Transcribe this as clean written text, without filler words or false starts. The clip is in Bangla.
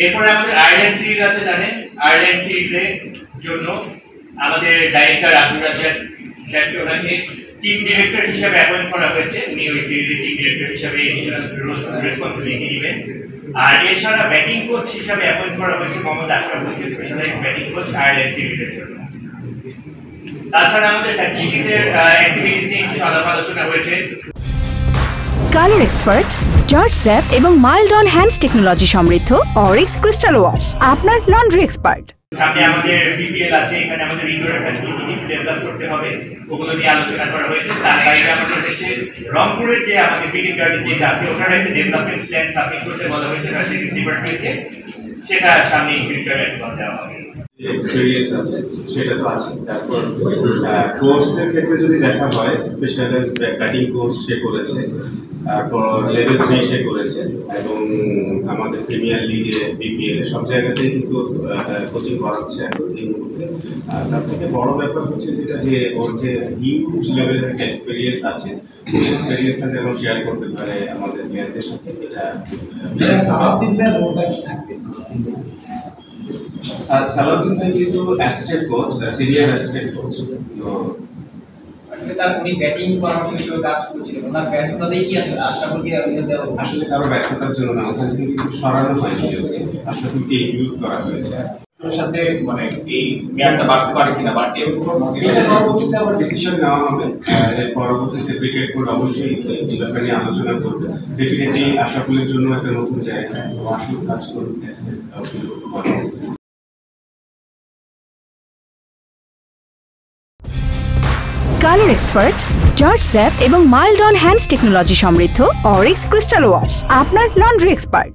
এরপরে আমাদের আয়ারল্যান্ড সিরিজ আছে জানেন, আয়ারল্যান্ড সিরিজের জন্য আমাদের ডাইরেক্টর আব্দুর রাজ্জাক স্যারকে ওনাকে টিম ডিরেক্টর হিসেবে অ্যাপয়েন্ট করা হয়েছে। উনি ওই সিরিজের টিম ডিরেক্টর হিসেবে রেসপন্সিবিলিটি নেবেন। আর এছাড়া ব্যাটিং কোচ হিসেবে অ্যাপয়েন্ট করা হয়েছে মোহাম্মদ আশরাফুলকে স্পেশালাইজড ব্যাটিং কোচ আয়ারল্যান্ড সিরিজের জন্য। তাছাড়া আমাদের ফ্যাসিলিটিসের অ্যাক্টিভিটিস নিয়ে কিছু আলোচনা হয়েছে। কালার এক্সপার্ট, জর্জ স্যাপ এবং মাইল্ড অন হ্যান্ডস টেকনোলজি সমৃদ্ধ অরিক্স ক্রিস্টাল ওয়াশ আপনার লন্ড্রি এক্সপার্ট। সামনে আমাদের বিপিএল আছে, এখানে আমাদের ইনডোর ফ্যাসিলিটিস ডেভেলপ করতে হবে, ওগুলো নিয়ে আলোচনা করা হয়েছে। তার বাইরে আমাদের দেশে রংপুরের যে আমাদের বিডিং গার্ডেন যেটা আছে ওটার একটা ডেভেলপমেন্ট প্ল্যান সাবমিট করতে বলা হয়েছে ফ্যাসিলিটিস ডিপার্টমেন্টকে, সেটা সামনে ফিউচারে একবার দেওয়া হবে। এক্সপেরিয়েন্স আছে সেটা তো আছে। তারপর কোর্সের ক্ষেত্রে যদি দেখা হয়, স্পেশালাইজড ব্যাটিং কোর্স সে করেছে, তারপর লেভেল 3 সে করেছে, এবং আমাদের প্রিমিয়ার লিগে বিপিএল সব জায়গাতেই কিন্তু কোচিং করাচ্ছে এই মুহূর্তে। তার থেকে বড় ব্যাপার হচ্ছে যেটা যে ওর যে হিউজ লেভেলের একটা এক্সপেরিয়েন্স আছে, ওই এক্সপেরিয়েন্সটা যেন শেয়ার করতে পারে আমাদের মেয়েদের সাথে। সালাউদ্দিন ভাই কিন্তু assistant coach, senior assistant coach. তো আসলে তার উনি ব্যাটিং পরামর্শ হিসেবে কাজ করছিলেন, ওনার ব্যর্থতাতেই কি আসলে আশরাফুলকে দেওয়া আসলে কারো ব্যর্থতার জন্য না, ওখান থেকে কিন্তু সরানো হয়নি, আশরাফুলকে ইনক্লুড করা হয়েছে। ওর সাথে মানে এই মেয়াদটা বাড়তে পারে কিনা বা এর উপর পরবর্তীতে আবার ডিসিশন নেওয়া হবে। এর পরবর্তীতে ক্রিকেট বোর্ড অবশ্যই এই ব্যাপারে নিয়ে আলোচনা করবে। ডেফিনেটলি আশরাফুলের জন্য একটা নতুন জায়গা, আসলে কাজ করবে। কালার এক্সপার্ট, জর্জ স্যাপ এবং মাইল্ড অন হ্যান্ডস টেকনোলজি সমৃদ্ধ অরিক্স ক্রিস্টাল ওয়াশ আপনার লন্ড্রি এক্সপার্ট।